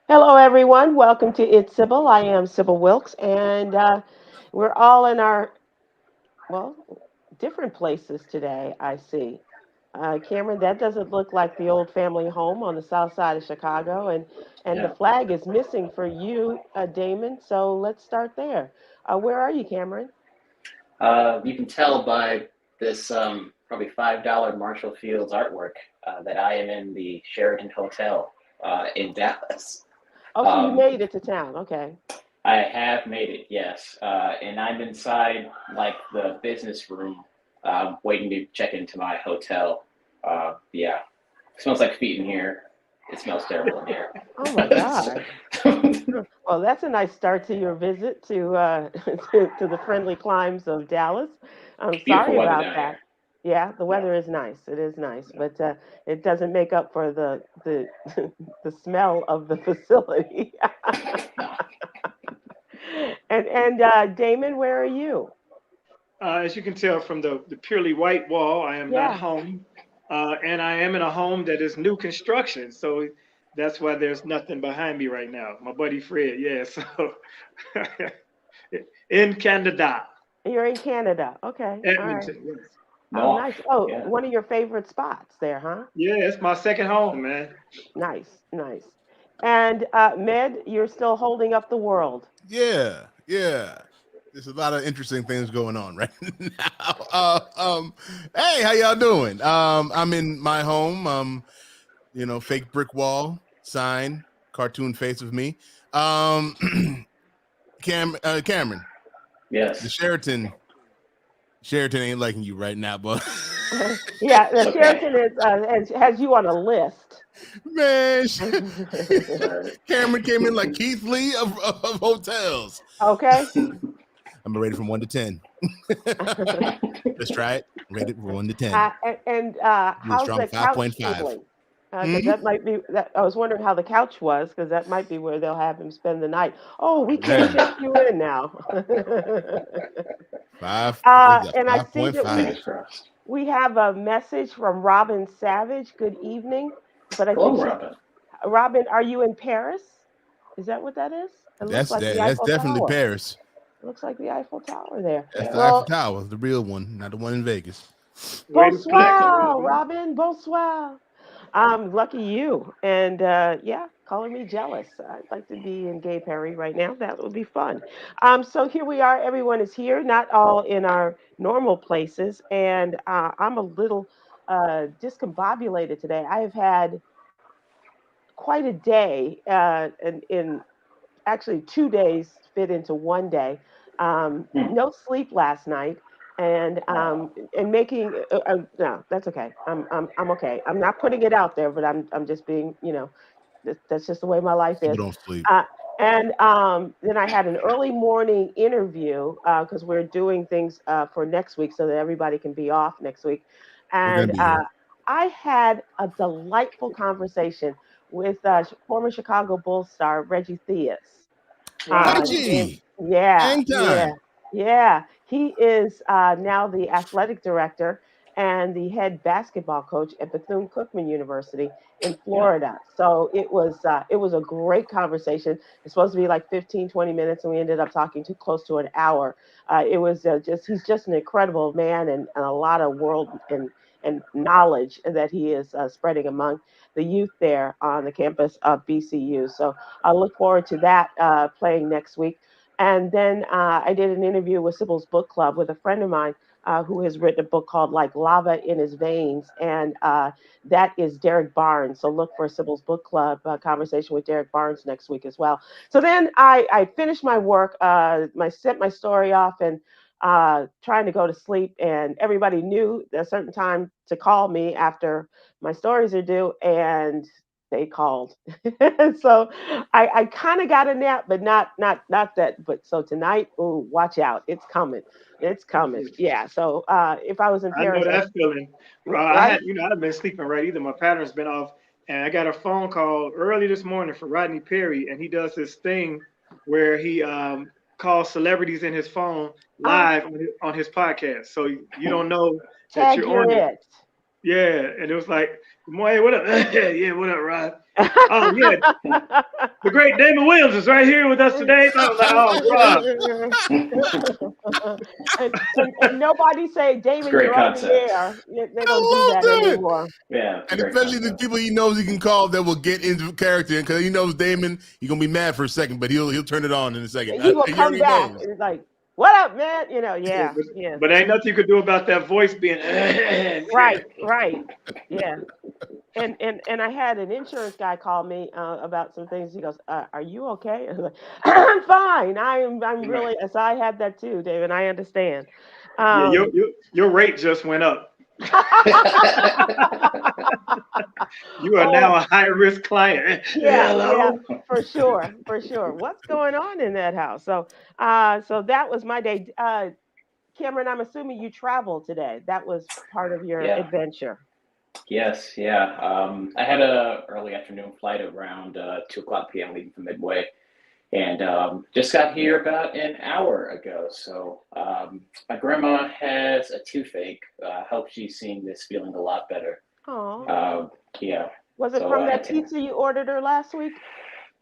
Hello, everyone. Welcome to It's Sybil. I am Sybil Wilkes, and we're all in our, well, different places today, I see. Cameron, that doesn't look like the old family home on the south side of Chicago, and the Yeah. flag is missing for you, Damon, so let's start there. Where are you, Cameron? You can tell by this probably $5 Marshall Fields artwork that I am in the Sheraton Hotel in Dallas. Oh, so you Um, made it to town. Okay. I have made it, yes, and I'm inside like the business room, waiting to check into my hotel. Yeah, it smells like feet in here. It smells terrible in here. Oh, my God. Well, that's a nice start to your visit to to the friendly climes of Dallas. I'm Beautiful sorry weather about down that. here. Yeah, the Yeah. weather is nice. It is nice, but it doesn't make up for the the smell of the facility. No. And Damon, where are you? As you can tell from the purely white wall, I am not Yeah. home. And I am in a home that is new construction. So that's why there's nothing behind me right now. My buddy Fred, yeah. So in Canada, You're in Canada. Okay. All right. Edmonton, yes. Oh, North. nice. Oh, Yeah. one of your favorite spots there, huh? Yeah, it's my second home, man. Nice, nice. And Med, you're still holding up the world. Yeah, yeah. There's a lot of interesting things going on right now. Hey, how y'all doing? I'm in my home. Fake brick wall, sign, cartoon face of me. Um, Cameron, the Yes. Sheraton ain't liking you right now, but Yeah, It's the okay. Sheraton has you on a list. man, Sorry. Cameron came in like Keith Lee of hotels. Okay. I'm rated from 1 to 10. Let's try it. Rated from 1 to 10. And Really how's strong the couch 5.5. feeling? Because that might be that. I was wondering how the couch was, because that might be where they'll have him spend the night. Oh, we can't Man, check you in now. what is that? And I see that 5.5. Fingers crossed. we have a message from Robin Savage. Good evening, but I think Hello, she's Robin. Robin. Are you in Paris? Is that what that is? It looks like the That's Eiffel definitely Tower. Paris. Looks like the Eiffel Tower there. That's Yeah. the Eiffel Well, Tower, the real one, not the one in Vegas. Way to flex, bonsoir, Robin. Robin. Bonsoir. Lucky you. And yeah, calling me jealous. I'd like to be in Gay Perry right now. That would be fun. So here we are. Everyone is here, not all in our normal places. And I'm a little discombobulated today. I have had quite a day, in actually 2 days fit into one day. Hmm. No sleep last night, Oh, and making no, that's okay. I'm okay. I'm not putting it out there, but I'm just being, that's just the way my life People is. don't sleep. Uh, and then I had an early morning interview because we're doing things for next week so that everybody can be off next week. We're gonna And be here. I had a delightful conversation with former Chicago Bulls star Reggie Theus. Wow. And Reggie, yeah, hang yeah, time. yeah. He is now the athletic director and the head basketball coach at Bethune-Cookman University in yeah. Florida. So it was a great conversation. It's supposed to be like 15, 20 minutes, and we ended up talking to close to an hour. It was just he's just an incredible man, and a lot of world and knowledge that he is spreading among the youth there on the campus of BCU. So I look forward to that playing next week. And then I did an interview with Sybil's book club with a friend of mine who has written a book called Like Lava in His Veins. And that is Derek Barnes. So look for Sybil's book club conversation with Derek Barnes next week as well. So then I finished my work, sent my story off, and trying to go to sleep. And everybody knew a certain time to call me after my stories are due. And they called. So I kind of got a nap, but not that. But so tonight, ooh, watch out. It's coming. It's coming. Yeah. So if I was in I know Paris, that feeling. I right? had, I've been sleeping right either. My pattern's been off, and I got a phone call early this morning from Rodney Perry, and he does this thing where he calls celebrities in his phone Uh, live on his podcast. So you don't know that Tag you're you're on it. it. Yeah, and it was like, "Hey, what up? Yeah, what up, Rod?" Oh yeah, the great Damon Williams is right here with us today. So I was like, oh, and nobody say, Damon, Great you're on the concept. air. They I don't do love that that. anymore. Yeah, And great especially the concept. people he knows he can call that will get into character, because he knows Damon, he's gonna be mad for a second, but he'll turn it on in a second. He will He come already back knows. and it's like, what up, man? You know, yeah. yeah. But ain't nothing you could do about that voice being. Right. Yeah. And I had an insurance guy call me about some things. He goes, "Are you okay?" I was like, "I'm fine. I'm really." So I had that too, David. I understand. Yeah, Um, your rate just went up. You are oh, now a high risk client. yeah, Hello. for sure. What's going on in that house? So that was my day. Cameron, I'm assuming you traveled today. That was part of your Yeah. adventure. Yes. Yeah. I had a early afternoon flight around 2:00 p.m. leaving from Midway, and just got here about an hour ago. So my grandma has a toothache. Hope she's seeing this, feeling a lot better. Oh, Yeah. was it So from I had that to. pizza you ordered her last week?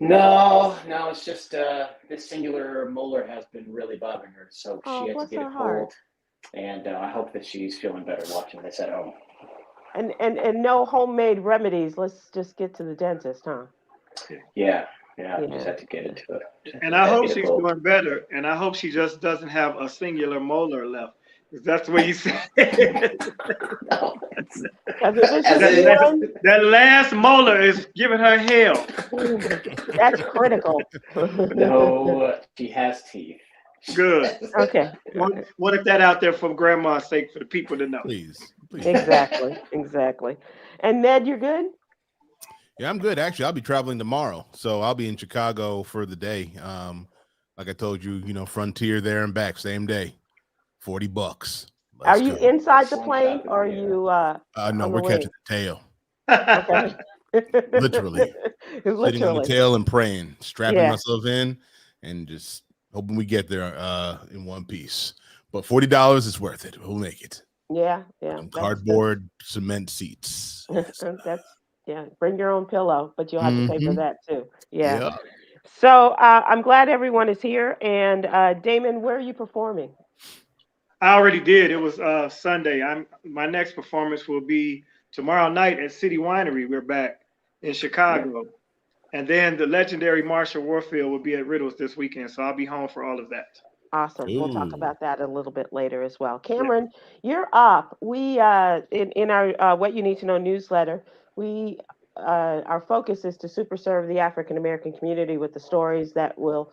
No, it's just this singular molar has been really bothering her, so she Oh, had to bless get her it heart. pulled, and I hope that she's feeling better watching this at home. And no homemade remedies. Let's just get to the dentist, huh? Yeah, just Yeah. had to get into it. And I Had to hope get it she's pulled. doing better. And I hope she just doesn't have a singular molar left. 'Cause that's what you said. No, Because if it's as just in, one, That last molar is giving her hell. that's critical. no, she has teeth. Good. Okay. Wanted that out there for grandma's sake, for the people to know. Please. Exactly. And Ned, you're good? Yeah, I'm good. Actually, I'll be traveling tomorrow, so I'll be in Chicago for the day. Like I told you, Frontier there and back, same day, $40. Are Let's you go. inside the One plane shot in or are the air. you No, on the we're catching wing? the tail, Okay. literally sitting on the Literally. tail and praying, strapping Yeah. myself in, and just hoping we get there in one piece. But $40 is worth it. We'll make it. Yeah. Some cardboard cement seats. Yes. That's yeah. Bring your own pillow, but you'll have to pay for that too. Yeah. Yeah. So I'm glad everyone is here. And Damon, where are you performing? I already did. It was Sunday. My next performance will be tomorrow night at City Winery. We're back in Chicago. And then the legendary Marsha Warfield will be at Riddles this weekend. So I'll be home for all of that. Awesome. We'll talk Ooh. about that a little bit later as well. Cameron, you're up. We in our What You Need to Know newsletter, we our focus is to super serve the African American community with the stories that will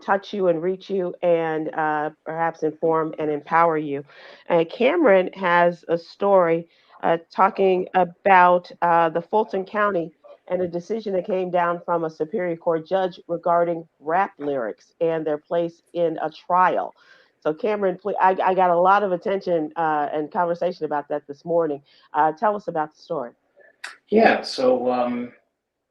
touch you and reach you and perhaps inform and empower you. Cameron has a story talking about the Fulton County and a decision that came down from a Superior Court judge regarding rap lyrics and their place in a trial. So, Cameron, I got a lot of attention and conversation about that this morning. Tell us about the story. Yeah, so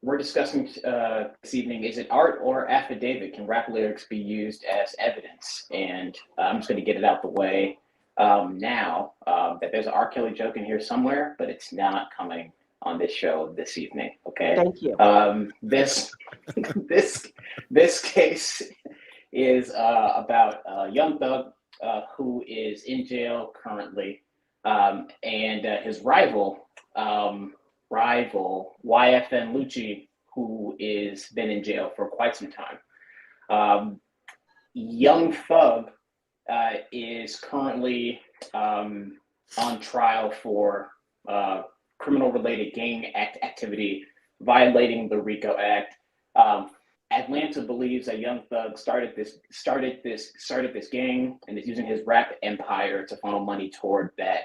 we're discussing this evening, is it art or affidavit? Can rap lyrics be used as evidence? And I'm just going to get it out the way now that there's an R. Kelly joke in here somewhere, but it's not coming on this show this evening, okay? Thank you. This this case is about a young thug who is in jail currently, and his rival YFN Lucci, who is been in jail for quite some time. Young Thug is currently on trial for criminal-related gang activity, violating the RICO Act. Atlanta believes that Young Thug started this gang and is using his rap empire to funnel money toward that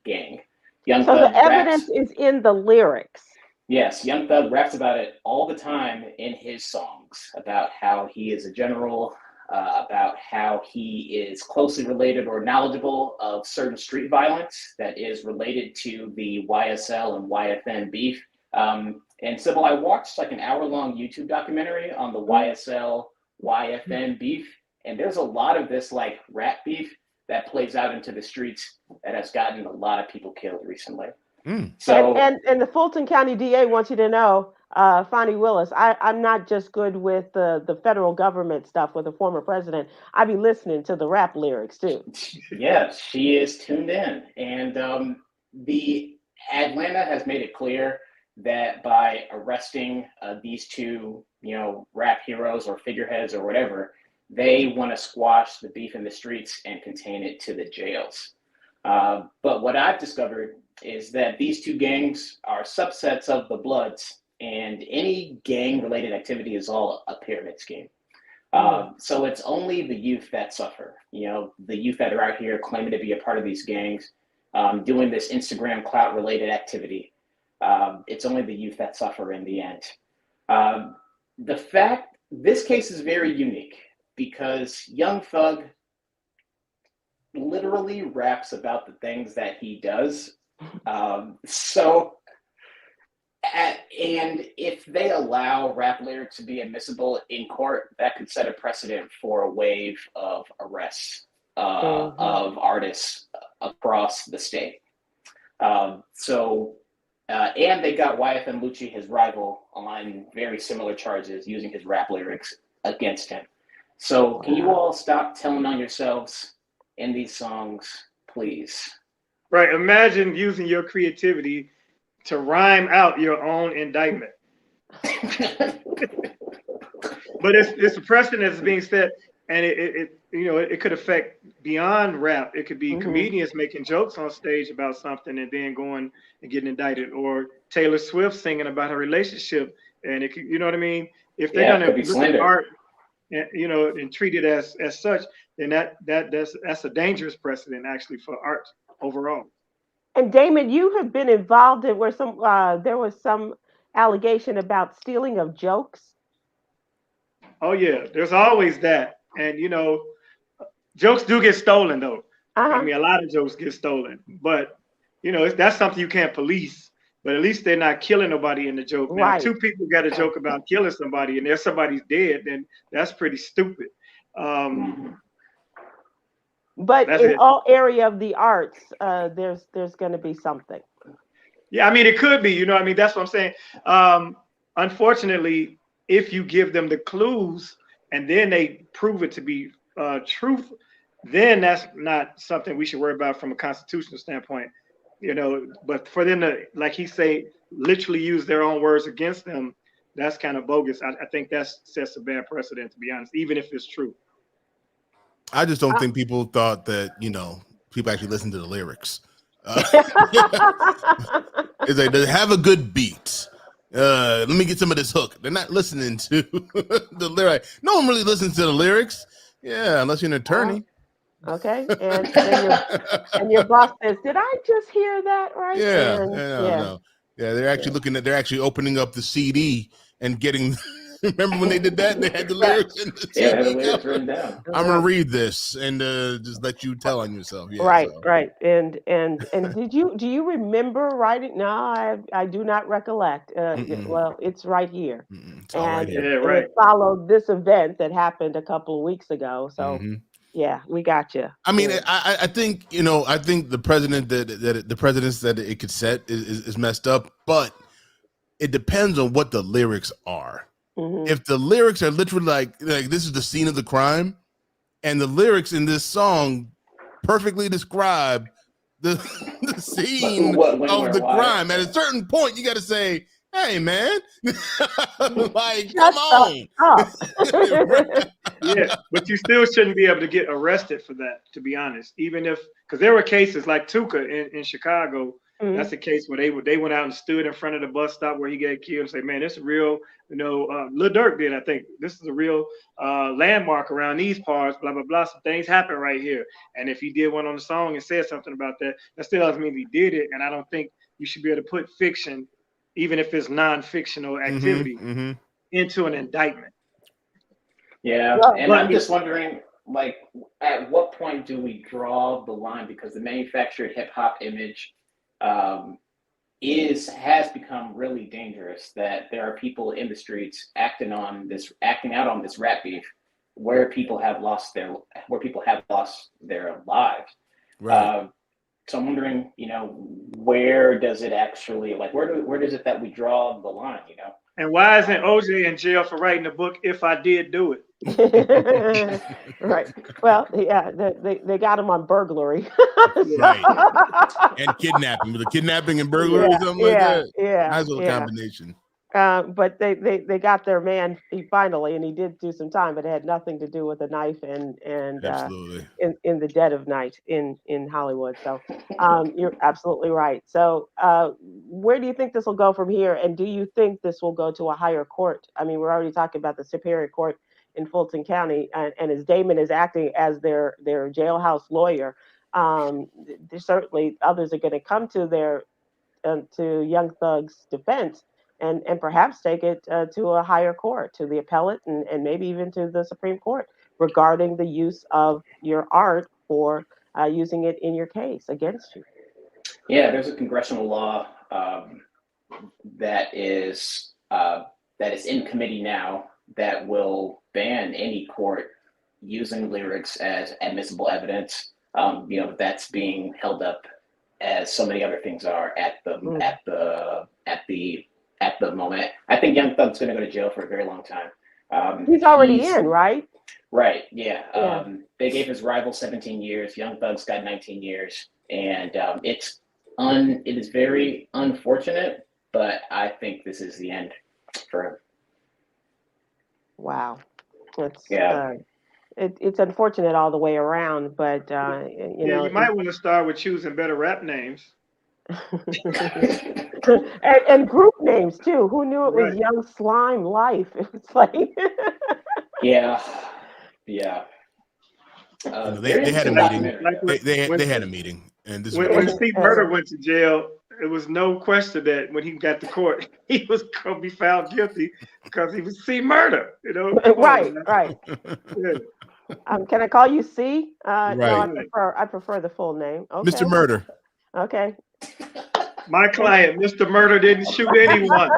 gang. Young So Thug the evidence is in the lyrics. Yes, Young Thug raps about it all the time in his songs, about how he is a general, about how he is closely related or knowledgeable of certain street violence that is related to the YSL and YFN beef. And Sybil, I watched like an hour-long YouTube documentary on the YSL YFN beef, and there's a lot of this like rap beef that plays out into the streets that has gotten a lot of people killed recently. So And the Fulton County DA wants you to know, Fonnie Willis, I'm not just good with the federal government stuff with the former president. I be listening to the rap lyrics too. yeah, she is tuned in, and the Atlanta has made it clear that by arresting these two, rap heroes or figureheads or whatever, they want to squash the beef in the streets and contain it to the jails. But what I've discovered is that these two gangs are subsets of the Bloods, and any gang-related activity is all a pyramid scheme. So it's only the youth that suffer. The youth that are out here claiming to be a part of these gangs, doing this Instagram clout-related activity. It's only the youth that suffer in the end. This case is very unique because Young Thug literally raps about the things that he does. And if they allow rap lyrics to be admissible in court, that could set a precedent for a wave of arrests of artists across the state. And they got YFN Lucci, his rival, on very similar charges using his rap lyrics against him. So can you all stop telling on yourselves in these songs, please? Right. Imagine using your creativity to rhyme out your own indictment. But it's a precedent that's being set, and it could affect beyond rap. It could be comedians making jokes on stage about something and then going and getting indicted, or Taylor Swift singing about her relationship, and it could, you know what I mean? If they're gonna look at art, and treat it as such, then that's a dangerous precedent actually for art overall. And Damon, you have been involved in where there was some allegation about stealing of jokes. Oh yeah, there's always that, and jokes do get stolen though. I mean, a lot of jokes get stolen, but that's something you can't police. But at least they're not killing nobody in the joke. Now, Right. two people got a joke about killing somebody, and there's somebody's dead, then that's pretty stupid. But in all area of the arts, there's going to be something. Yeah, I mean, it could be. That's what I'm saying. Unfortunately, if you give them the clues and then they prove it to be truth, then that's not something we should worry about from a constitutional standpoint. But for them to, like he say, literally use their own words against them, that's kind of bogus. I think that sets a bad precedent, to be honest, even if it's true. I just don't think people thought that, people actually listen to the lyrics. It's like, they have a good beat. Let me get some of this hook. They're not listening to the lyric. No one really listens to the lyrics. Yeah, unless you're an attorney. Okay, and your boss says, "Did I just hear that right?" Yeah, no. Yeah, they're actually they're actually opening up the CD and getting. Remember when they did that? They had the lyrics in the CD. Yeah, the lyrics written down. I'm gonna read this and just let you tell on yourself. Yeah, right. And do you remember writing? No, I do not recollect. Well, it's right here. It's all right here. Yeah, right. It followed this event that happened a couple of weeks ago. So. Yeah, we got you. I mean, I think the president the precedence that it could set is messed up, but it depends on what the lyrics are. If the lyrics are literally like this is the scene of the crime, and the lyrics in this song perfectly describe the scene of the crime, at a certain point you got to say, "Hey, man, like, come on." Yeah, but you still shouldn't be able to get arrested for that, to be honest. Even if, because there were cases like Tuka in Chicago. That's a case where they went out and stood in front of the bus stop where he got killed and say, "Man, this is real." Lil Durk did. I think this is a real landmark around these parts. Blah blah blah. Some things happen right here. And if he did one on the song and said something about that, that still doesn't mean he did it. And I don't think you should be able to put fiction, even if it's non-fictional activity, into an indictment. Yeah, and I'm just wondering, like, at what point do we draw the line? Because the manufactured hip hop image has become really dangerous. That there are people in the streets acting out on this rap beef, where people have lost their lives. Right. So I'm wondering, where does it actually, like, where does it that we draw the line, And why isn't OJ in jail for writing the book If I Did Do It? Right. Well, yeah, they got him on burglary. Right. And kidnapping. Was it kidnapping and burglary or something like that? Nice little combination. But they got their man finally, and he did do some time, but it had nothing to do with a knife and Absolutely. in the dead of night in Hollywood. So you're absolutely right. So where do you think this will go from here? And do you think this will go to a higher court? I mean, we're already talking about the Superior Court in Fulton County, and as Damon is acting as their jailhouse lawyer, there's certainly others are going to come to to Young Thug's defense and perhaps take it to a higher court, to the appellate, and maybe even to the Supreme Court regarding the use of your art for using it in your case against you. Yeah, there's a congressional law that is in committee now that will ban any court using lyrics as admissible evidence. That's being held up as so many other things are at the moment. I think Young Thug's going to go to jail for a very long time. He's already in, right? Right. Yeah. They gave his rival 17 years. Young Thug's got 19 years, and it is very unfortunate, but I think this is the end for him. Wow. It's unfortunate all the way around, but you might want to start with choosing better rap names. and group names too. Who knew it was Young Slime Life? It was like yeah. They had a meeting. They had a meeting, and this when Steve Murder went to jail, it was no question that when he got to court, he was going to be found guilty because he was C Murder. Right. Yeah. Can I call you C? Right. No, I prefer the full name. Okay. Mr. Murder. Okay. My client, Mr. Murder, didn't shoot anyone.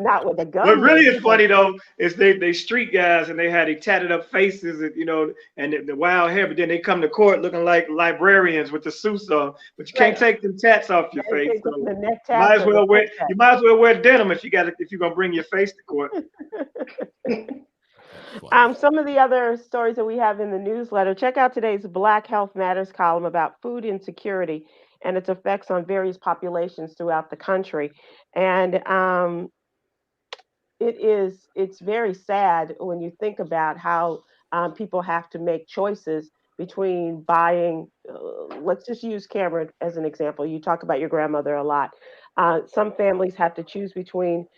Not with a gun. What really is funny though is they street guys and they had tatted up faces and and the wild hair, but then they come to court looking like librarians with the suits on. But you can't take them tats off your face. So you might as well wear denim if you're gonna bring your face to court. Some of the other stories that we have in the newsletter, check out today's Black Health Matters column about food insecurity and its effects on various populations throughout the country. And it's very sad when you think about how people have to make choices between buying, let's just use Khameron as an example. You talk about your grandmother a lot. Some families have to choose between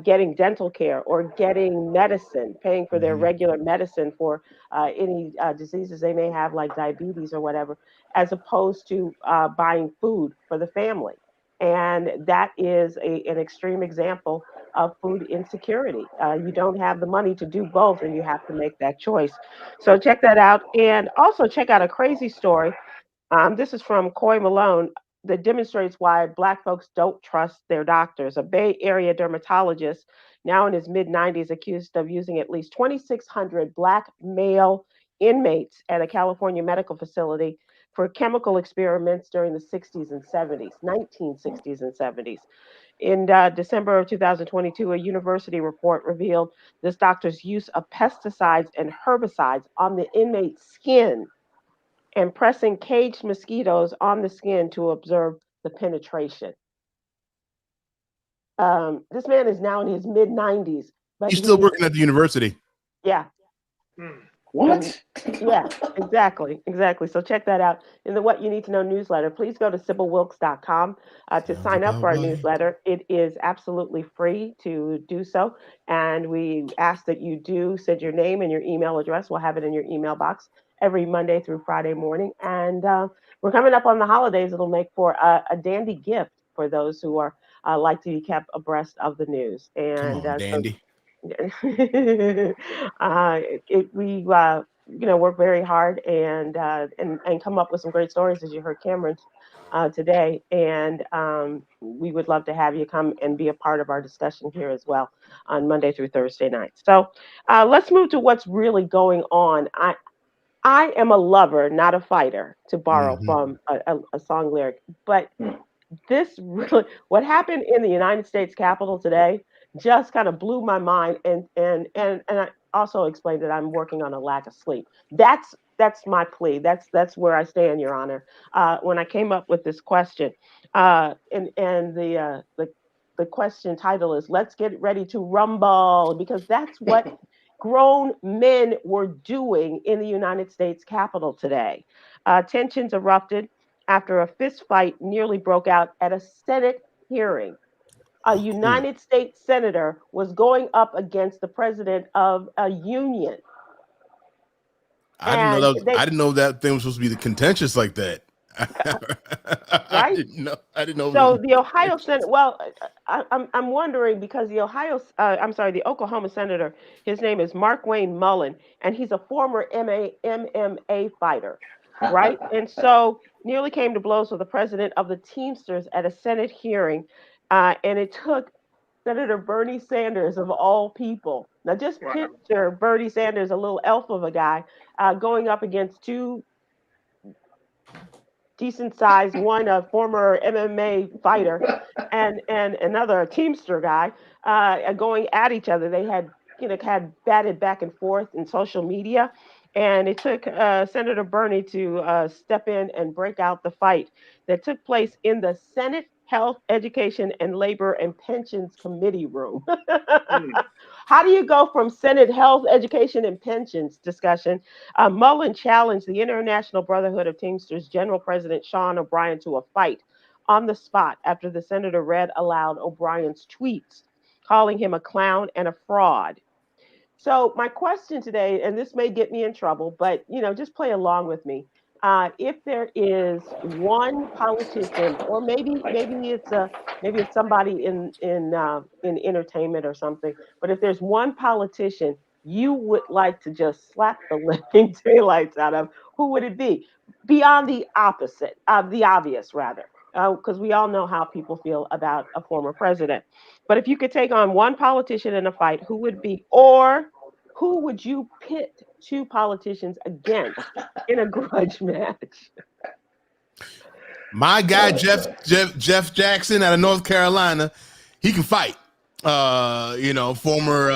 getting dental care or getting medicine, paying for their regular medicine for any diseases they may have, like diabetes or whatever, as opposed to buying food for the family. And that is an extreme example of food insecurity. You don't have the money to do both, and you have to make that choice. So check that out. And also check out a crazy story. This is from Coy Malone that demonstrates why Black folks don't trust their doctors. A Bay Area dermatologist, now in his mid-90s, accused of using at least 2,600 Black male inmates at a California medical facility for chemical experiments during the 60s and 70s, 1960s and 70s. In December of 2022, a university report revealed this doctor's use of pesticides and herbicides on the inmate's skin and pressing caged mosquitoes on the skin to observe the penetration. This man is now in his mid-90s. But he's still working at the university. Yeah. What? Yeah, exactly. So check that out in the What You Need to Know newsletter. Please go to SybilWilkes.com to sign up for our newsletter. It is absolutely free to do so. And we ask that you do send your name and your email address. We'll have it in your email box every Monday through Friday morning. And we're coming up on the holidays. It'll make for a dandy gift for those who are like to be kept abreast of the news. And come on, dandy. We work very hard and come up with some great stories, as you heard Khameron today. And we would love to have you come and be a part of our discussion here as well on Monday through Thursday nights. So let's move to what's really going on. I am a lover, not a fighter, to borrow Mhm. from a song lyric. But Hmm. this really, what happened in the United States Capitol today just kind of blew my mind, and I also explained that I'm working on a lack of sleep. That's my plea. That's where I stand, Your Honor. When I came up with this question, and the question title is "Let's Get Ready to Rumble," because that's what grown men were doing in the United States Capitol today. Tensions erupted after a fist fight nearly broke out at a Senate hearing. A Oh, cool. United States senator was going up against the president of a union, and I they didn't know that thing was supposed to be contentious like that. right. I didn't know it was So the Ohio contentious. Senate, well, I'm wondering because the I'm sorry, the Oklahoma senator, his name is Mark Wayne Mullen, and he's a former MMA fighter, right? And so nearly came to blows with the president of the Teamsters at a Senate hearing, and it took Senator Bernie Sanders of all people. Now just Wow. picture Bernie Sanders, a little elf of a guy, going up against two decent sized, one a former MMA fighter and another a Teamster guy, going at each other. They had had batted back and forth in social media, and it took Senator Bernie to step in and break out the fight that took place in the Senate Health, Education, and Labor and Pensions Committee room. Hmm. How do you go from Senate Health, Education, and Pensions discussion? Mullen challenged the International Brotherhood of Teamsters General President Sean O'Brien to a fight on the spot after the senator read aloud O'Brien's tweets, calling him a clown and a fraud. So my question today, and this may get me in trouble, but just play along with me. If there is one politician, or maybe it's somebody in entertainment or something, but if there's one politician you would like to just slap the living daylights out of, who would it be? Beyond the opposite, the obvious rather, because we all know how people feel about a former president. But if you could take on one politician in a fight, who would it be? Or who would you pit two politicians against in a grudge match? My guy Jeff Jackson out of North Carolina, he can fight. Former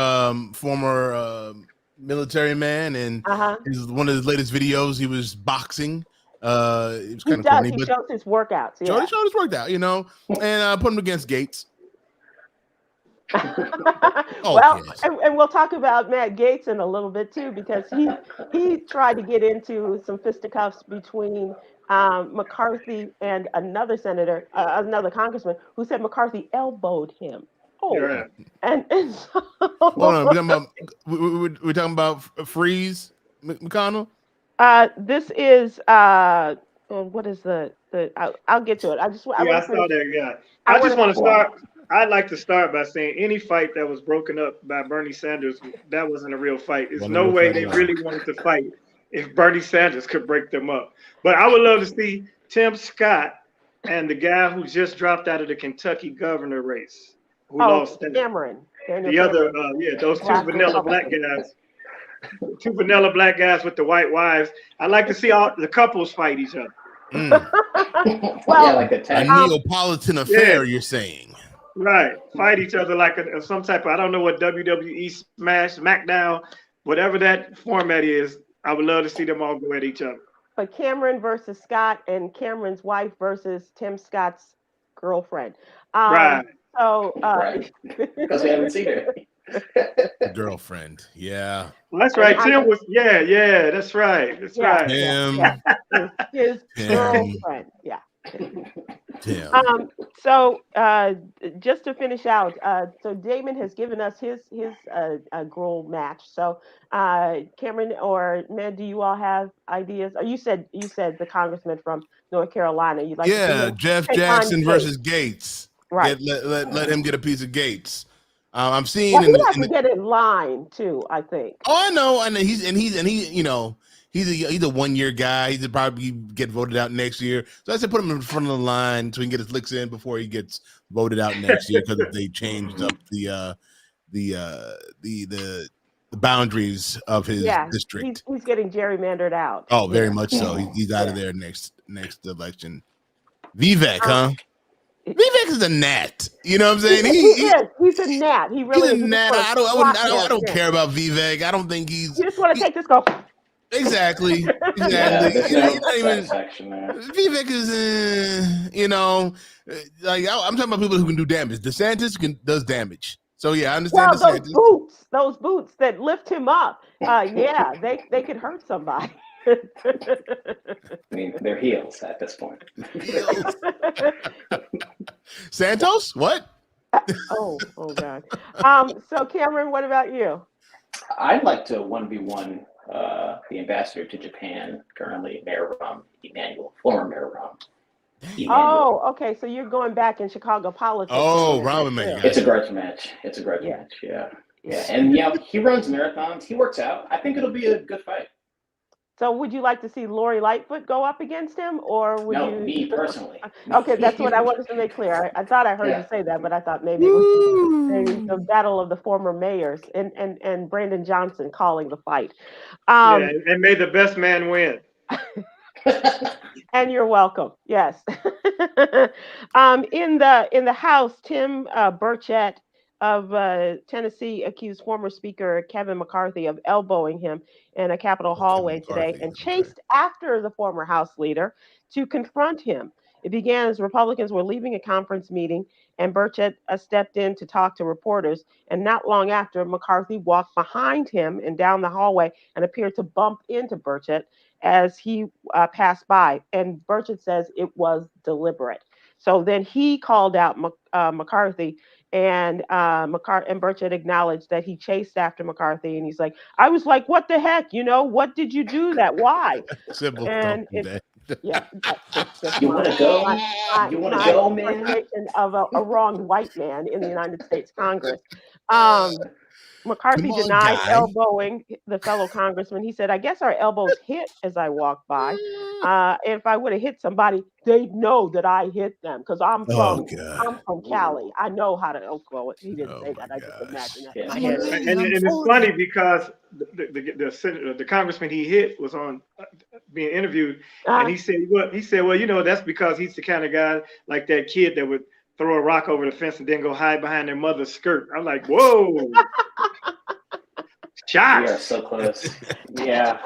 military man, and Uh-huh. one of his latest videos, he was boxing. It was He kind of does. corny, He but shows his workouts. Jordan Yeah. showed his worked out, and put him against Gates. Well, Yes. and we'll talk about Matt Gaetz in a little bit too, because he tried to get into some fisticuffs between McCarthy and another senator, another congressman, who said McCarthy elbowed him. You're Oh, right. and so Hold on, we're talking about Freeze McConnell. this is what is I'll get to it. I Yeah, want I to saw finish. that. Yeah, I I want just want to to. start. I'd like to start by saying any fight that was broken up by Bernie Sanders, that wasn't a real fight. There's Wasn't a no real way fight they at all. really wanted to fight if Bernie Sanders could break them up. But I would love to see Tim Scott and the guy who just dropped out of the Kentucky governor race, who Oh, lost that. Cameron, Daniel The other, Cameron, those two Black vanilla black Republican. guys, two vanilla black guys with the white wives. I'd like to see all the couples fight each other. Mm. Yeah, Well, like a A tag. Neapolitan Yeah, affair, you're saying? right. Fight each other like some type of, I don't know what WWE Smash, SmackDown, whatever that format is. I would love to see them all go at each other. but Cameron versus Scott, and Cameron's wife versus Tim Scott's girlfriend. Um, Right. so Right. Because we haven't seen her. Girlfriend, yeah. Well, that's and right. Tim was, yeah, that's right. That's yeah, right. yeah, his Tim. girlfriend, yeah. Tim. So just to finish out, so Damon has given us his gruel match. So Cameron or Ned, do you all have ideas? Or you said the congressman from North Carolina. You'd like to see him Jeff take on Jackson Gates. versus Gates. Right. Let him get a piece of Gates. I'm seeing Well, in he has the to get in line too, I think. Oh, I know, and he's a 1 year guy. He'd probably get voted out next year. So I said put him in front of the line so he can get his licks in before he gets voted out next year, because if they changed up the the boundaries of his Yeah, district. he's getting gerrymandered out. Oh, very Yeah. much so. He's out of there next election. Vivek, huh? It- Vivek is a gnat. You know what I'm saying? He's a gnat. He really He's a is. He just gnat. wanna I don't swat him. care about Vivek. I don't think he's. You just want to take this go. Exactly. Yeah, Exactly. there's You're no not even. satisfaction there. Vivek is, like I'm talking about people who can do damage. DeSantis does damage. So yeah, I understand Well, DeSantis. those boots that lift him up, yeah, they could hurt somebody. I mean, they're heels at this point. Santos? What? oh God. So Khameron, what about you? I'd like to 1v1 the ambassador to Japan, currently Mayor Emanuel, former Mayor Emanuel. Oh, okay. So you're going back in Chicago politics. Oh, Ramen Man. It's a grudge match. It's a grudge match. Yeah. And he runs marathons. He works out. I think it'll be a good fight. So would you like to see Lori Lightfoot go up against him, or would you? No, me personally. Okay, that's what I wanted to make clear. I thought I heard you say that, but I thought maybe it was maybe the battle of the former mayors and Brandon Johnson calling the fight. And may the best man win. And you're welcome. Yes. In the House, Tim Burchett of Tennessee accused former Speaker Kevin McCarthy of elbowing him in a Capitol hallway today and chased after the former House leader to confront him. It began as Republicans were leaving a conference meeting, and Burchett stepped in to talk to reporters. And not long after, McCarthy walked behind him and down the hallway and appeared to bump into Burchett as he passed by. And Burchett says it was deliberate. So then he called out McCarthy. And Burchett acknowledged that he chased after McCarthy, and he's like, "I was like, what the heck? What did you do that? Why?" Sybil, and you want to go? You want to go, man? Of a wronged white man in the United States Congress. McCarthy denied elbowing the fellow congressman. He said, "I guess our elbows hit as I walked by. If I would have hit somebody, they'd know that I hit them because I'm from Cali. I know how to elbow it." He didn't say that. I just imagine that in my head. And it's funny because the congressman he hit was on being interviewed, and he said, "Well, that's because he's the kind of guy like that kid that would throw a rock over the fence and then go hide behind their mother's skirt." I'm like, whoa. Shots. We are so close. Yeah.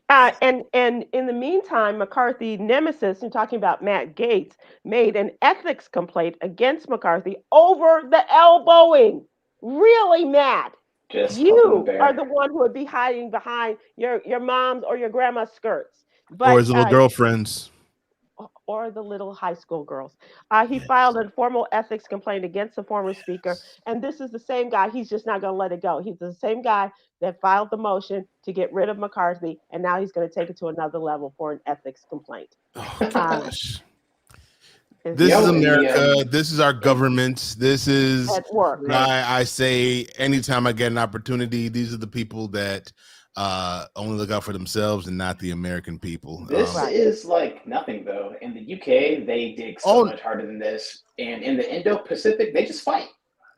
And in the meantime, McCarthy nemesis, I'm talking about Matt Gaetz, made an ethics complaint against McCarthy over the elbowing. Really, Matt? You are the one who would be hiding behind your mom's or your grandma's skirts. But, or his little girlfriends. Or the little high school girls. He filed a formal ethics complaint against the former speaker. And this is the same guy. He's just not going to let it go. He's the same guy that filed the motion to get rid of McCarthy. And now he's going to take it to another level for an ethics complaint. Oh, gosh. This is America. This is our government. This is why I say anytime I get an opportunity, these are the people that only look out for themselves and not the American people. This is like nothing though. In the UK, they dig so much harder than this, and in the Indo-Pacific, they just fight.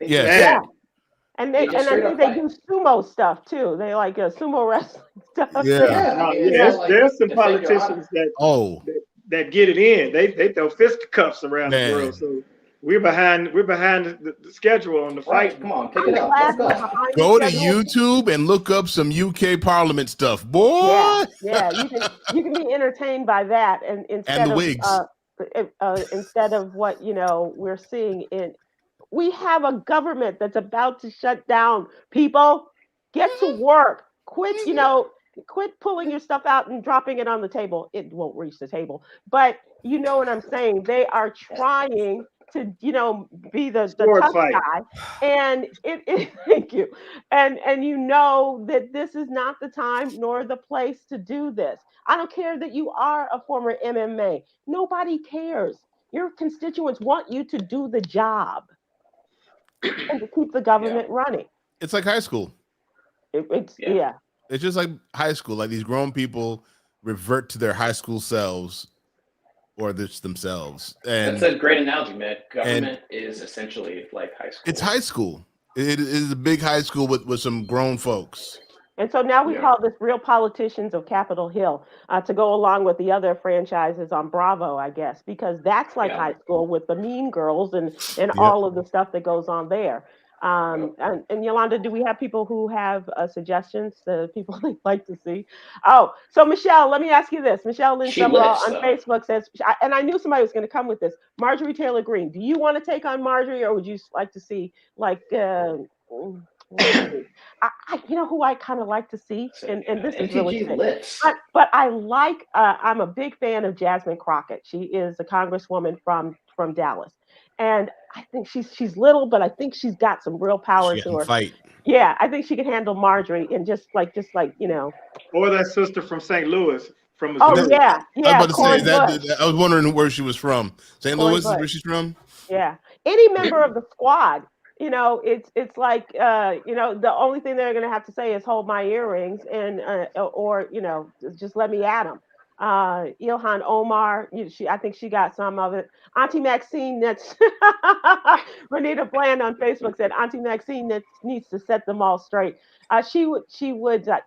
And I think they do sumo stuff too. They like sumo wrestling stuff. There's some politicians that get it in. They throw fisticuffs around the world. So we're behind the schedule on the fight. Right, come on, pick it up. Let's go to YouTube and look up some UK Parliament stuff, boy. Yeah, you can be entertained by that, and instead of what we're seeing in. We have a government that's about to shut down. People, get to work. Quit pulling your stuff out and dropping it on the table. It won't reach the table, but you know what I'm saying. They are trying to be the tough guy, and thank you, and that this is not the time nor the place to do this. I don't care that you are a former MMA. Nobody cares. Your constituents want you to do the job and to keep the government running. It's like high school. It's just like high school. Like these grown people revert to their high school selves. Or this themselves. And that's a great analogy, man. Government is essentially like high school. It's high school. It is a big high school with some grown folks. And so now we call this Real Politicians of Capitol Hill to go along with the other franchises on Bravo, I guess, because that's like high school with the Mean Girls and all of the stuff that goes on there. And Yolanda, do we have people who have suggestions, people they'd like to see? Oh, so Michelle, let me ask you this. Michelle Lynn Summerall on Facebook says, and I knew somebody was going to come with this, Marjorie Taylor Greene. Do you want to take on Marjorie, or would you like to see like... you know who I kind of like to see, and this is really sick. But I like. I'm a big fan of Jasmine Crockett. She is a congresswoman from Dallas, and I think she's little, but I think she's got some real power to her. Fight. Yeah, I think she can handle Marjorie, and just like Or that sister from St. Louis. From Missouri. Oh yeah. I was about to say that. I was wondering where she was from. St. Louis is where she's from. Yeah, any member of the squad. It's like the only thing they're gonna have to say is hold my earrings and or just let me at them. Ilhan Omar, I think she got some of it. Auntie Maxine, that's Renita Bland on Facebook said Auntie Maxine that needs to set them all straight. She would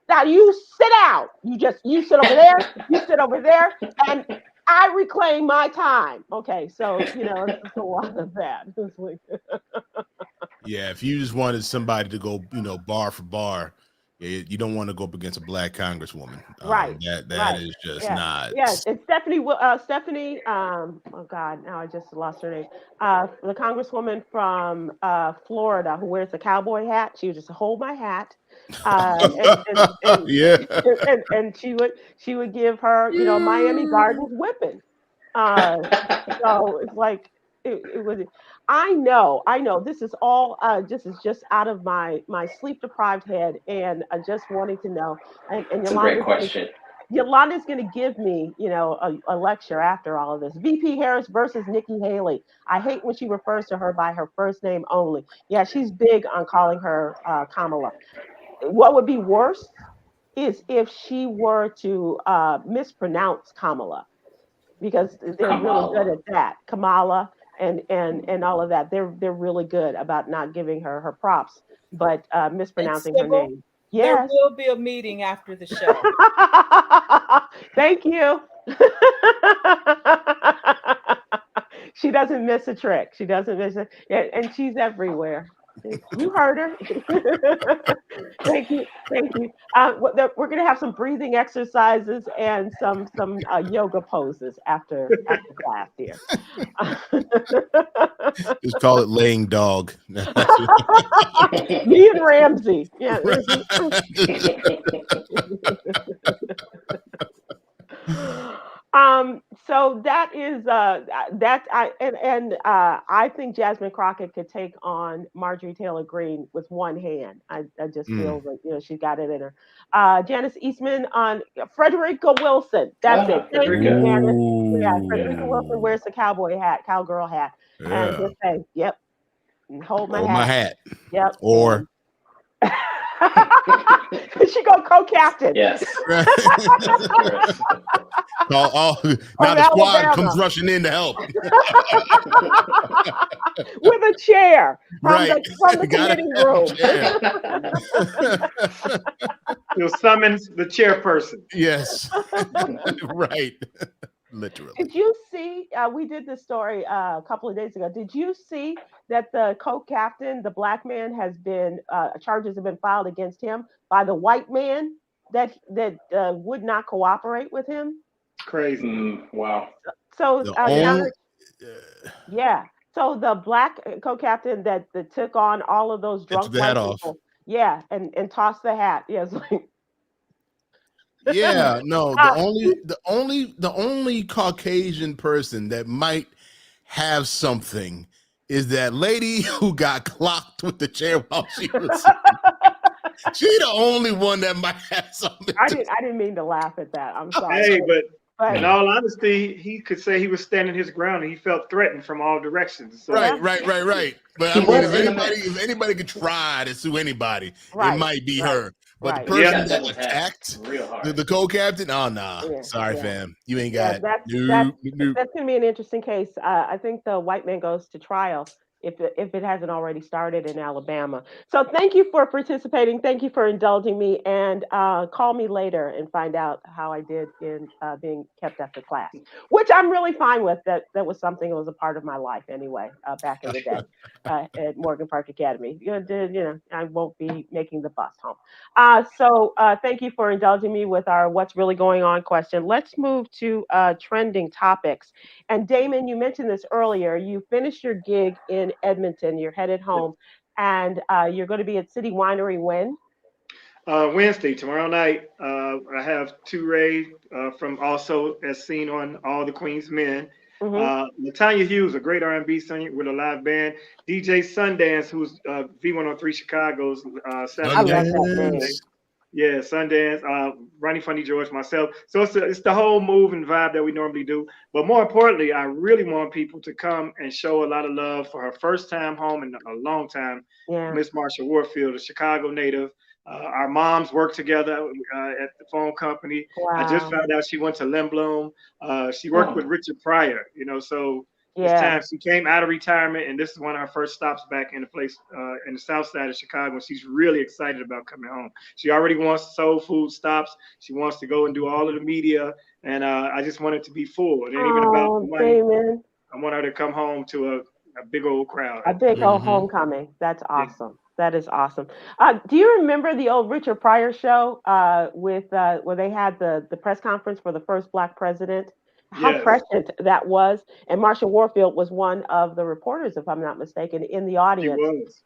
now you sit down. You sit over there. You sit over there, and I reclaim my time. Okay, so it's a lot of that. Yeah, if you just wanted somebody to go, bar for bar, you don't want to go up against a black congresswoman. Right. That is just not. Yeah, it's Stephanie. Stephanie. Oh God, now I just lost her name. The congresswoman from Florida who wears the cowboy hat. She would just hold my hat. And she would give her, Miami Gardens whipping. So it's like it was. I know. This is all. This is just out of my sleep deprived head, and just wanting to know. And That's a great question. Yolanda's going to give me, a lecture after all of this. VP Harris versus Nikki Haley. I hate when she refers to her by her first name only. Yeah, she's big on calling her Kamala. What would be worse is if she were to mispronounce Kamala, because they're really good at that. Kamala. And all of that, they're really good about not giving her props, but mispronouncing her name. Yes, there will be a meeting after the show. Thank you. She doesn't miss a trick. She doesn't miss it, and she's everywhere. You heard her. Thank you. We're going to have some breathing exercises and some yoga poses after class here. Just call it laying dog. Me and Ramsey. Yeah. So that is I think Jasmine Crockett could take on Marjorie Taylor Greene with one hand. I just feel that she's got it in her. Janice Eastman on Frederica Wilson. That's it. Thank you, Janice. Yeah, Frederica Wilson wears the cowgirl hat, and just say, "Yep, hold my hat." Yep. Or. She go co-captain. Yes. Now the squad comes rushing in to help with a chair from the committee room. You'll summon the chairperson. Yes. Right. Literally. Did you see? We did this story a couple of days ago. Did you see that the co-captain, the black man, has been charges have been filed against him by the white man that would not cooperate with him? Crazy. Wow. So So the black co-captain that took on all of those drunk white people, and tossed the hat. Yes. Yeah, no, the only Caucasian person that might have something is that lady who got clocked with the chair while she was she the only one that might have something. I didn't mean to laugh at that. I'm sorry. Hey, but in all honesty, he could say he was standing his ground and he felt threatened from all directions. So. Right. But I mean, if anybody could try to sue anybody, it might be her. But the person that attacked the co-captain, oh nah, sorry, fam, you ain't got it. That's gonna be an interesting case. I think the white man goes to trial if it hasn't already started in Alabama. So thank you for participating. Thank you for indulging me, and call me later and find out how I did in being kept after class, which I'm really fine with. That was something that was a part of my life anyway, back in the day at Morgan Park Academy. I won't be making the bus home. So thank you for indulging me with our "What's Really Going On" question. Let's move to trending topics. And Damon, you mentioned this earlier. You finished your gig in Edmonton. You're headed home, and you're going to be at City Winery when? Wednesday, tomorrow night. I have Touré from also as seen on All the Queen's Men. Latanya Hughes, a great R&B singer with a live band. DJ Sundance, who's V103 Chicago's I love that name. Yeah, Sundance, Ronnie Funny George, myself. So it's the whole move and vibe that we normally do. But more importantly, I really want people to come and show a lot of love for her first time home in a long time. Yeah. Miss Marsha Warfield, a Chicago native. Our moms work together at the phone company. Wow. I just found out she went to Lindblom. She worked with Richard Pryor, so it's time. She came out of retirement, and this is one of her first stops back in the place in the south side of Chicago. She's really excited about coming home. She already wants soul food stops. She wants to go and do all of the media, and I just want it to be full. It ain't even about the money. Damon. I want her to come home to a big old crowd. A big old homecoming. That's awesome. That is awesome. Do you remember the old Richard Pryor show with where they had the press conference for the first Black president? How prescient that was. And Marsha Warfield was one of the reporters, if I'm not mistaken, in the audience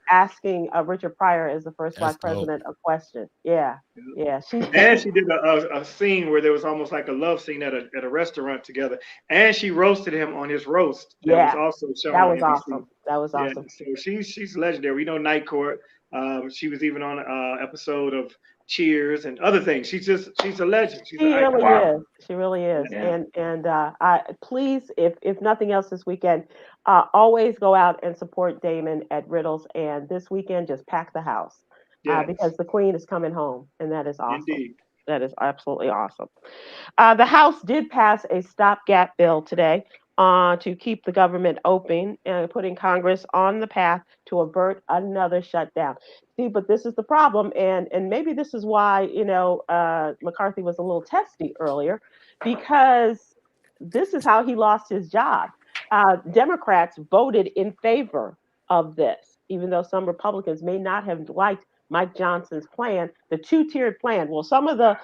asking Richard Pryor as the first Black president a question. Yeah. And she did a scene where there was almost like a love scene at a restaurant together. And she roasted him on his roast. That was also shown on NBC. Awesome. That was awesome. So she's legendary. We know Night Court. She was even on an episode of Cheers and other things. She's a legend. She really is. Yeah. And I please, if nothing else this weekend, always go out and support Damon at Riddles, and this weekend just pack the house because the Queen is coming home, and that is awesome. Indeed. That is absolutely awesome. The House did pass a stopgap bill today to keep the government open and putting Congress on the path to avert another shutdown. See, but this is the problem, and maybe this is why McCarthy was a little testy earlier, because this is how he lost his job. Democrats voted in favor of this, even though some Republicans may not have liked Mike Johnson's plan, the two-tiered plan. Well, some of the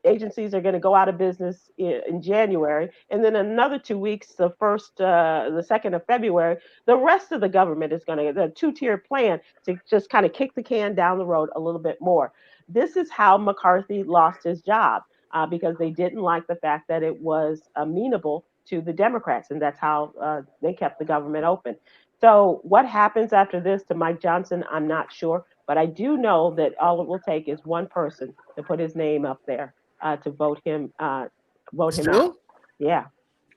agencies are going to go out of business in January, and then another 2 weeks, the 2nd of February, the rest of the government is going to the two-tiered plan to just kind of kick the can down the road a little bit more. This is how McCarthy lost his job because they didn't like the fact that it was amenable to the Democrats, and that's how they kept the government open. So what happens after this to Mike Johnson, I'm not sure. But I do know that all it will take is one person to put his name up there to vote him out. Yeah.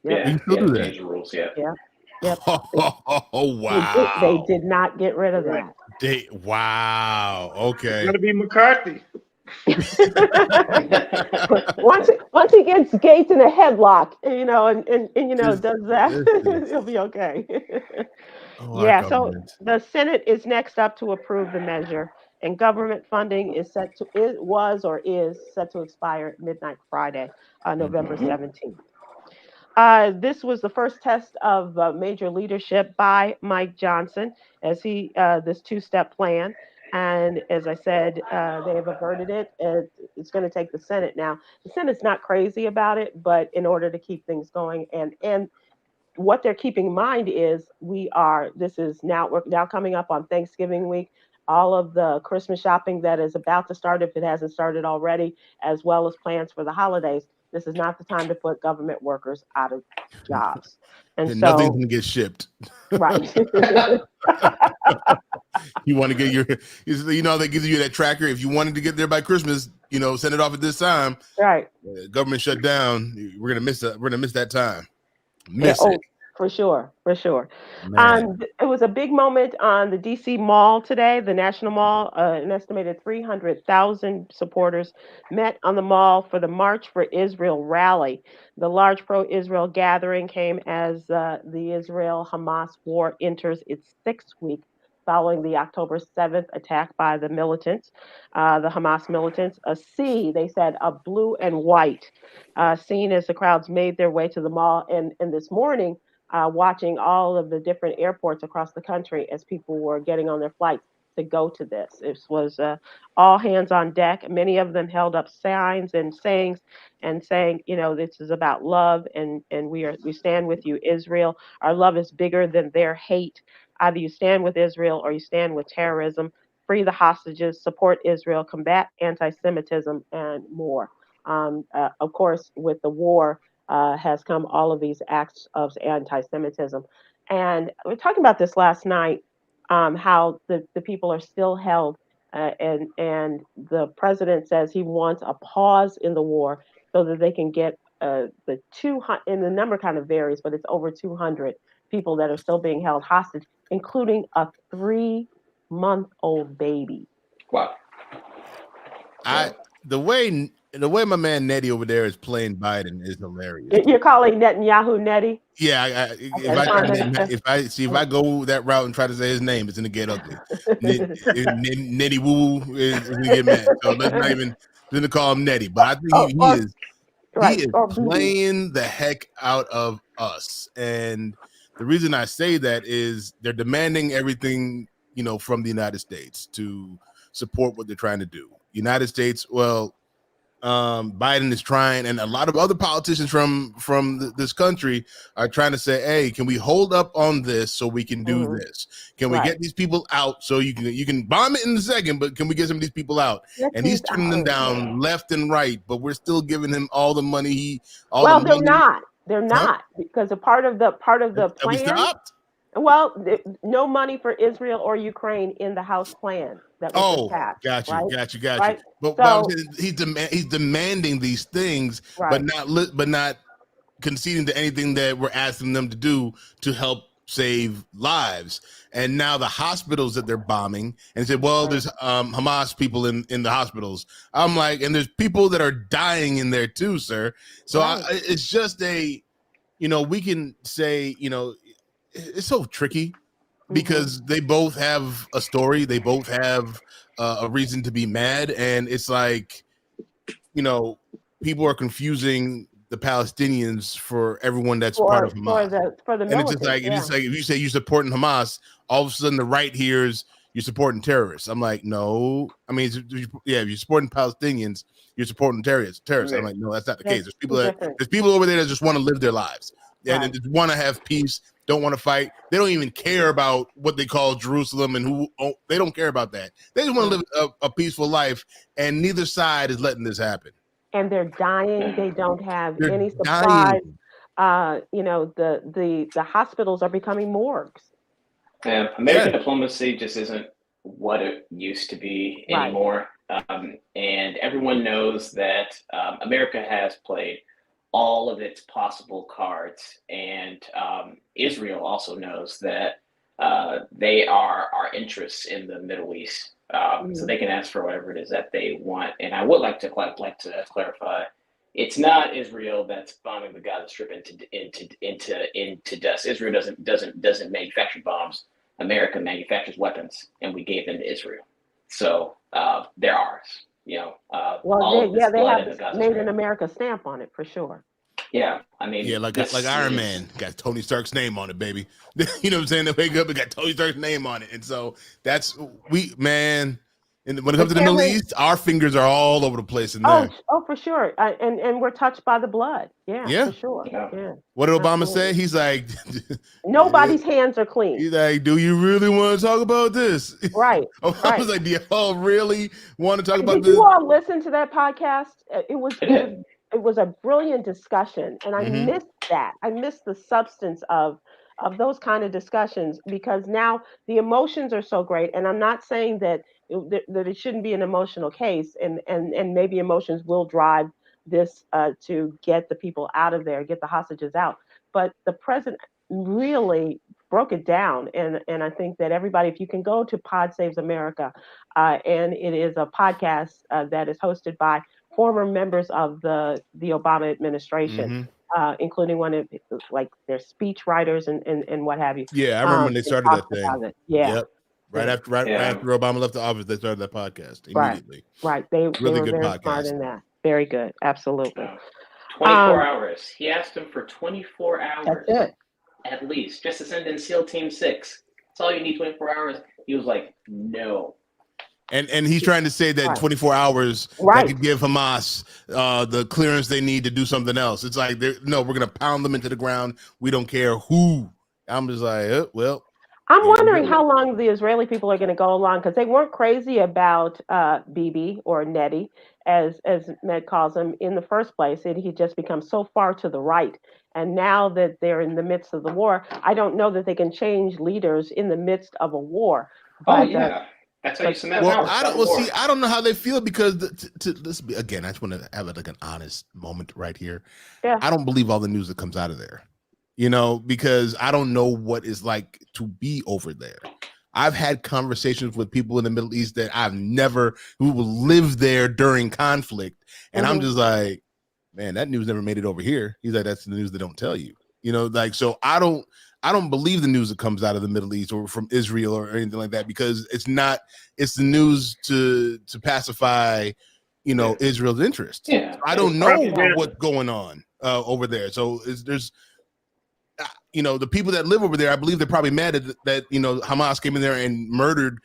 You can still do that. Change the rules, Yep. Oh, wow. They did not get rid of that. Wow. Okay. It's going to be McCarthy. once he gets Gates in a headlock, and does that, he'll be okay. So the Senate is next up to approve the measure, and government funding is set to expire midnight Friday, November 17th. This was the first test of major leadership by Mike Johnson as this two-step plan. And as I said, they have averted it. It's going to take the Senate now. The Senate's not crazy about it, but in order to keep things going, and what they're keeping in mind is we're now coming up on Thanksgiving week, all of the Christmas shopping that is about to start, if it hasn't started already, as well as plans for the holidays. This is not the time to put government workers out of jobs. And so nothing's going to get shipped. Right. You want to get they give you that tracker. If you wanted to get there by Christmas, send it off at this time. Right. Government shut down. We're going to miss that. We're going to miss that time. Miss it. For sure, for sure. Man. It was a big moment on the DC Mall today, the National Mall. An estimated 300,000 supporters met on the mall for the March for Israel rally. The large pro-Israel gathering came as the Israel-Hamas war enters its sixth week following the October 7th attack by the militants, the Hamas militants. A sea, they said, of blue and white, seen as the crowds made their way to the mall. And this morning, watching all of the different airports across the country as people were getting on their flights to go to this. This was all hands on deck. Many of them held up signs and sayings and saying, this is about love and we stand with you, Israel. Our love is bigger than their hate. Either you stand with Israel or you stand with terrorism. Free the hostages, support Israel, combat anti-Semitism, and more. Of course, with the war, has come all of these acts of anti-Semitism. And we were talking about this last night, how the people are still held, and the president says he wants a pause in the war so that they can get the 200, and the number kind of varies, but it's over 200 people that are still being held hostage, including a 3-month-old baby. Wow. The way my man Nettie over there is playing Biden is hilarious. You're calling Netanyahu Nettie? Yeah, if I go that route and try to say his name, it's gonna get ugly. Nettie Woo is gonna get mad. So let's not even gonna call him Nettie. But I think he is playing the heck out of us. And the reason I say that is they're demanding everything, from the United States to support what they're trying to do. United States, Biden is trying, and a lot of other politicians from this country are trying to say, hey, can we hold up on this so we can do this? Can we get these people out so you can bomb it in a second, but can we get some of these people out? And he's turning them down left and right, but we're still giving him all the money. They're not, because a part of the plan. We stopped? Well, no money for Israel or Ukraine in the House plan that was passed. Got you. Right? But he's demanding these things, but not conceding to anything that we're asking them to do to help save lives. And now the hospitals that they're bombing, and said, well, there's Hamas people in the hospitals. I'm like, and there's people that are dying in there too, sir. So it's just we can say, it's so tricky because they both have a story. They both have a reason to be mad. And it's like, people are confusing the Palestinians for everyone that's part of Hamas. For the and it's just like, it's like if you say you're supporting Hamas, all of a sudden the right hears you're supporting terrorists. I'm like, no. I mean, if you're supporting Palestinians, you're supporting terrorists. I'm like, no, that's not the case. There's people over there that just want to live their lives and just want to have peace. Don't want to fight. They don't even care about what they call Jerusalem and they don't care about that. They just want to live a peaceful life, and neither side is letting this happen. And they're dying. They don't have any supplies. The hospitals are becoming morgues. American diplomacy just isn't what it used to be anymore. And everyone knows that America has played all of its possible cards, and Israel also knows that they are our interests in the Middle East, so they can ask for whatever it is that they want. And I would like to clarify, it's not Israel that's bombing the Gaza Strip into dust. Israel doesn't manufacture bombs. America manufactures weapons, and we gave them to Israel, so they're ours. They have made in America stamp on it for sure. Yeah, I mean, like Iron Man got Tony Stark's name on it, baby. You know what I'm saying? They wake up and got Tony Stark's name on it, and so that's And when it comes to the Middle East, our fingers are all over the place in there. Oh, for sure. And we're touched by the blood. Yeah. For sure. Yeah. What did Obama say? He's like, nobody's hands are clean. He's like, do you really want to talk about this? Right. I was like, do y'all really want to talk about this? Did you all listen to that podcast? It was a brilliant discussion, and I missed that. I missed the substance of those kind of discussions, because now the emotions are so great. And I'm not saying that it shouldn't be an emotional case, and maybe emotions will drive this to get the people out of there, get the hostages out. But the president, really broke it down, and I think that everybody, if you can go to Pod Saves America, and it is a podcast that is hosted by former members of the Obama administration, Mm-hmm. including one of like their speech writers and what have you. Yeah, I remember when they started that talked thing. about it. Yeah. Yep. Right Yeah. after Obama left the office, they started that podcast immediately. Right. They Really were good very smart podcast. in that. Very good. Absolutely. 24 hours. He asked him for 24 hours. That's it. At least, just to send in SEAL Team 6. That's all you need, 24 hours. He was like, no. And he's trying to say that Right. 24 hours Right. that could give Hamas the clearance they need to do something else. It's like, no, we're going to pound them into the ground. We don't care who. I'm just like, well. I'm wondering how long the Israeli people are going to go along, because they weren't crazy about Bibi or Nettie, as Med calls him, in the first place. And he just becomes so far to the right. And now that they're in the midst of the war, I don't know that they can change leaders in the midst of a war. But, yeah. That's how you cement power. I don't know how they feel, because let's be, again, I just want to have like an honest moment right here. Yeah. I don't believe all the news that comes out of there, because I don't know what it's like to be over there. I've had conversations with people in the Middle East that who live there during conflict. And I'm just like, man, that news never made it over here. He's like, that's the news they don't tell you, so I don't believe the news that comes out of the Middle East or from Israel or anything like that, because it's the news to pacify, Israel's interest. Yeah. I don't know what's going on over there. So there's the people that live over there, I believe they're probably mad that Hamas came in there and murdered,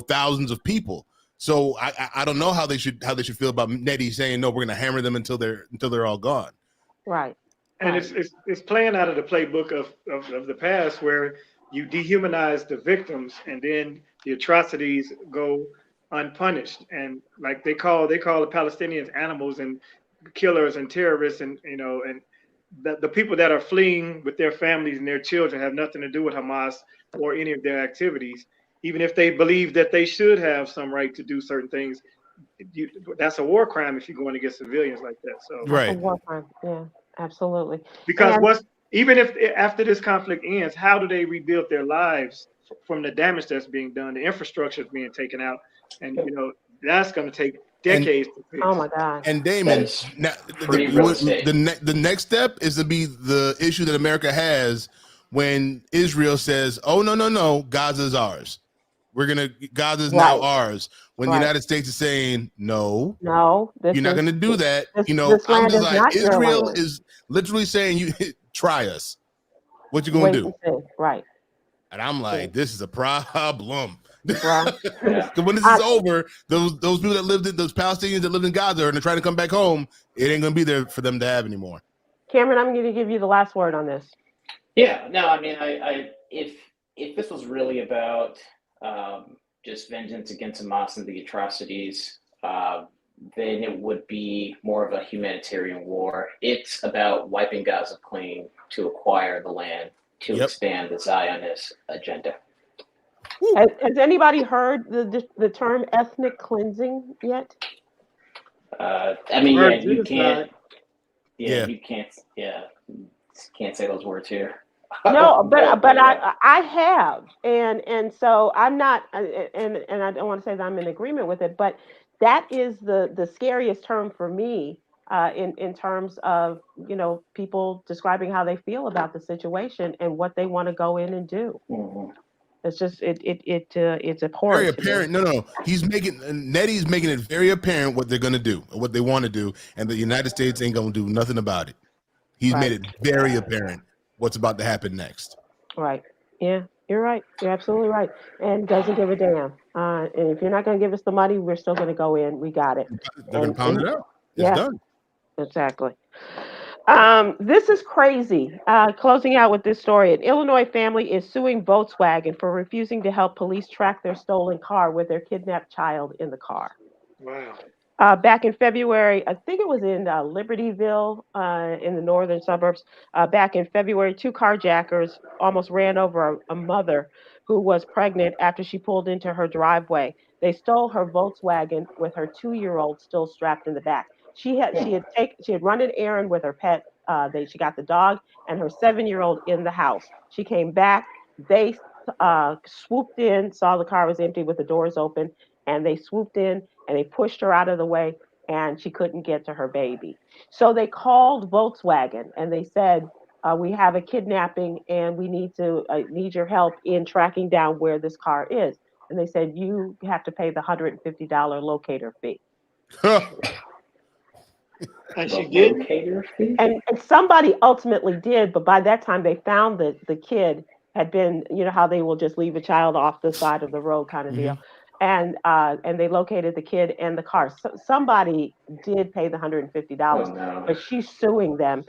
thousands of people. So I don't know how they should feel about Nettie saying, no, we're going to hammer them until they're all gone. Right. And it's playing out of the playbook of the past, where you dehumanize the victims and then the atrocities go unpunished. And like they call the Palestinians animals and killers and terrorists, and and the people that are fleeing with their families and their children have nothing to do with Hamas or any of their activities. Even if they believe that they should have some right to do certain things, that's a war crime if you're going against civilians like that. So right. That's a war crime. Yeah, absolutely. Because even if after this conflict ends, how do they rebuild their lives from the damage that's being done? The infrastructure is being taken out, and that's going to take decades to fix. Oh my God. And Damon, the next step is to be the issue that America has when Israel says, "Oh no, Gaza is ours. Gaza is now ours." When the United States is saying, "No, you're not going to do that." I'm just like, Israel is literally saying, "You try us. What you going to do?" Right. And I'm like, this is a problem. Right. When this is over, those people that those Palestinians that lived in Gaza and they're trying to come back home, it ain't going to be there for them to have anymore. Cameron, I'm going to give you the last word on this. Yeah, no, I mean, if this was really about just vengeance against Hamas and the atrocities, then it would be more of a humanitarian war. It's about wiping Gaza clean to acquire the land, to expand the Zionist agenda. Has anybody heard the term ethnic cleansing yet? I mean, you can't. You can't say those words here. No, but I have, and so I'm not, and I don't want to say that I'm in agreement with it, but that is the scariest term for me in terms of people describing how they feel about the situation and what they want to go in and do. Mm-hmm. It's just it's abhorrent. Very apparent. No. Nettie's making it very apparent what they're gonna do, or what they want to do, and the United States ain't gonna do nothing about it. He's made it very apparent what's about to happen next. Right. Yeah, you're right. You're absolutely right. And doesn't give a damn. And if you're not gonna give us the money, we're still gonna go in. We got it. They're gonna pound it out. It's done. Exactly. This is crazy. Closing out with this story, an Illinois family is suing Volkswagen for refusing to help police track their stolen car with their kidnapped child in the car. Wow. Back in February, I think it was in Libertyville, in the northern suburbs. Back in February, two carjackers almost ran over a mother who was pregnant after she pulled into her driveway. They stole her Volkswagen with her 2-year-old still strapped in the back. She had run an errand with her pet. She got the dog and her 7-year-old in the house. She came back. They swooped in, saw the car was empty with the doors open, and they swooped in and they pushed her out of the way, and she couldn't get to her baby. So they called Volkswagen and they said, we have a kidnapping and we need your help in tracking down where this car is. And they said, you have to pay the $150 locator fee. And she did. And somebody ultimately did, but by that time they found that the kid had been, how they will just leave a child off the side of the road kind of deal. And they located the kid and the car. So somebody did pay the $150, but she's suing them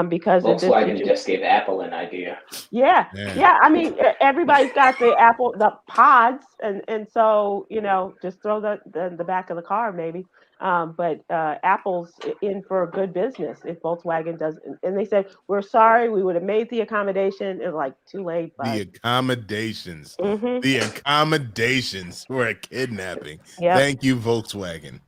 because Volkswagen just gave Apple an idea. Yeah. I mean, everybody's got the pods, and so just throw the back of the car maybe. But Apple's in for good business if Volkswagen does. And they said, we're sorry, we would have made the accommodation. It's like too late. But... The accommodations. The accommodations for a kidnapping. Yep. Thank you, Volkswagen.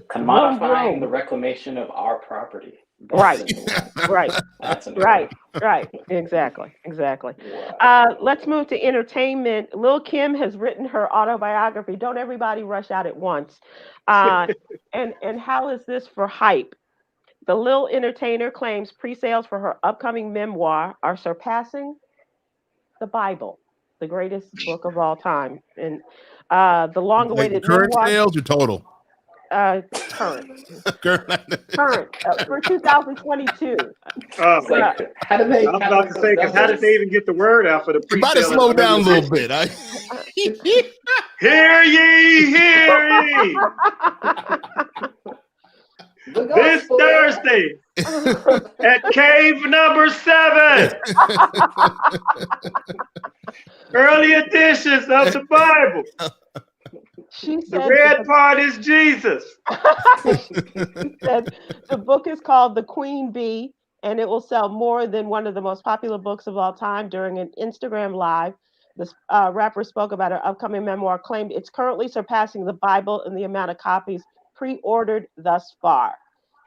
Commodifying the reclamation of our property. Right. Right. Exactly. Wow. Let's move to entertainment. Lil' Kim has written her autobiography. Don't everybody rush out at once. And how is this for hype? The Lil entertainer claims pre-sales for her upcoming memoir are surpassing the Bible, the greatest book of all time. And the long-awaited current memoir, sales or total? Current for 2022. How do they? I was about to say, because how did they even get the word out for the pre-sale? You might have slowed down a little bit. Hear ye, hear ye! This Thursday at cave number 7, early editions of the Bible. She said the red part is Jesus. She said the book is called The Queen Bee, and it will sell more than one of the most popular books of all time. During an Instagram live, this rapper spoke about her upcoming memoir, claimed it's currently surpassing the Bible in the amount of copies pre-ordered thus far.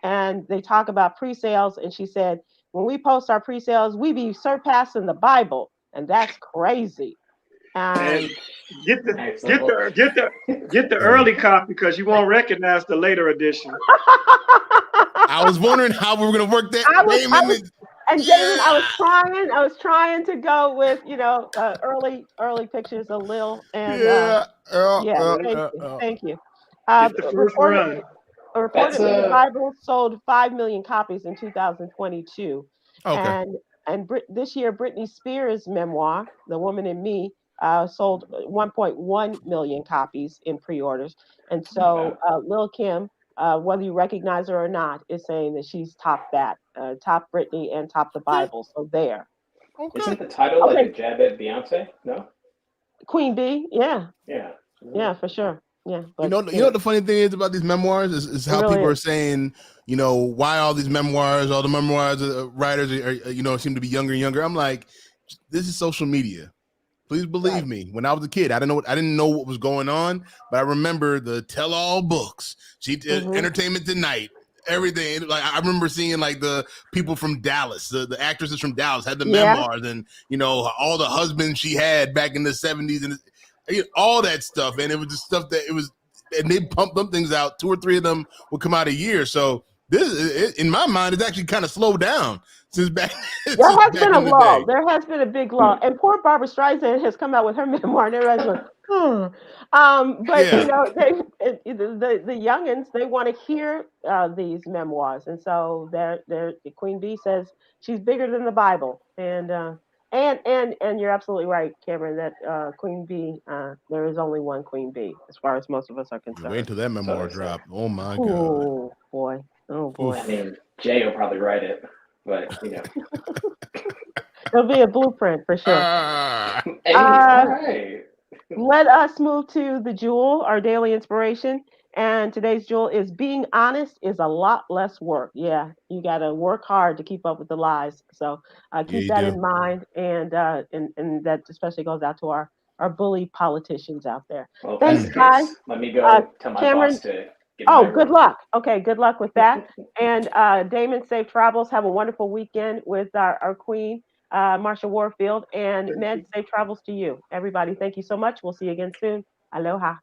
And they talk about pre-sales, and she said, when we post our pre-sales, we be surpassing the Bible, and that's crazy. And get the early copy because you won't recognize the later edition. I was wondering how we were gonna work that. Damon, I was trying to go with early pictures of Lil and thank you. The first run. Reportedly, the Bible sold 5 million copies in 2022, and this year Britney Spears' memoir, The Woman in Me, sold 1.1 million copies in pre-orders. And so Lil' Kim, whether you recognize her or not, is saying that she's topped that, top Britney and top the Bible. So there. Okay. Isn't the title like a jab at Beyonce? No? Queen Bee, yeah. Yeah, for sure. Yeah. But, you know what the funny thing is about these memoirs is how people are saying, why all these memoirs, all the memoirs writers are, seem to be younger and younger. I'm like, this is social media. Please believe me. When I was a kid, I didn't know what was going on, but I remember the tell-all books. She did Entertainment Tonight, everything. Like I remember seeing like the people from Dallas, the actresses from Dallas had the memoirs, and all the husbands she had back in the 70s and all that stuff. And it was just stuff that and they pumped them things out. 2 or 3 of them would come out a year. So this, in my mind, it's actually kind of slowed down. Since back, there has been a lull. There has been a big lull, and poor Barbara Streisand has come out with her memoir, and everybody's like, But the youngins, they want to hear these memoirs, and so the Queen Bee says she's bigger than the Bible, and you're absolutely right, Cameron. That Queen Bee, there is only one Queen Bee, as far as most of us are concerned. Wait until that memoir drop. Oh my God! Oh boy! I mean, Jay will probably write it. But it'll be a blueprint for sure. Right. Let us move to the jewel, our daily inspiration. And today's jewel is being honest is a lot less work. Yeah, you got to work hard to keep up with the lies. So keep that in mind. And that especially goes out to our bully politicians out there. Well, thanks, guys. Let me go tell my boss to Oh, good luck. Okay, good luck with that. And Damon, safe travels. Have a wonderful weekend with our queen, Marsha Warfield. And Med, safe travels to you. Everybody, thank you so much. We'll see you again soon. Aloha.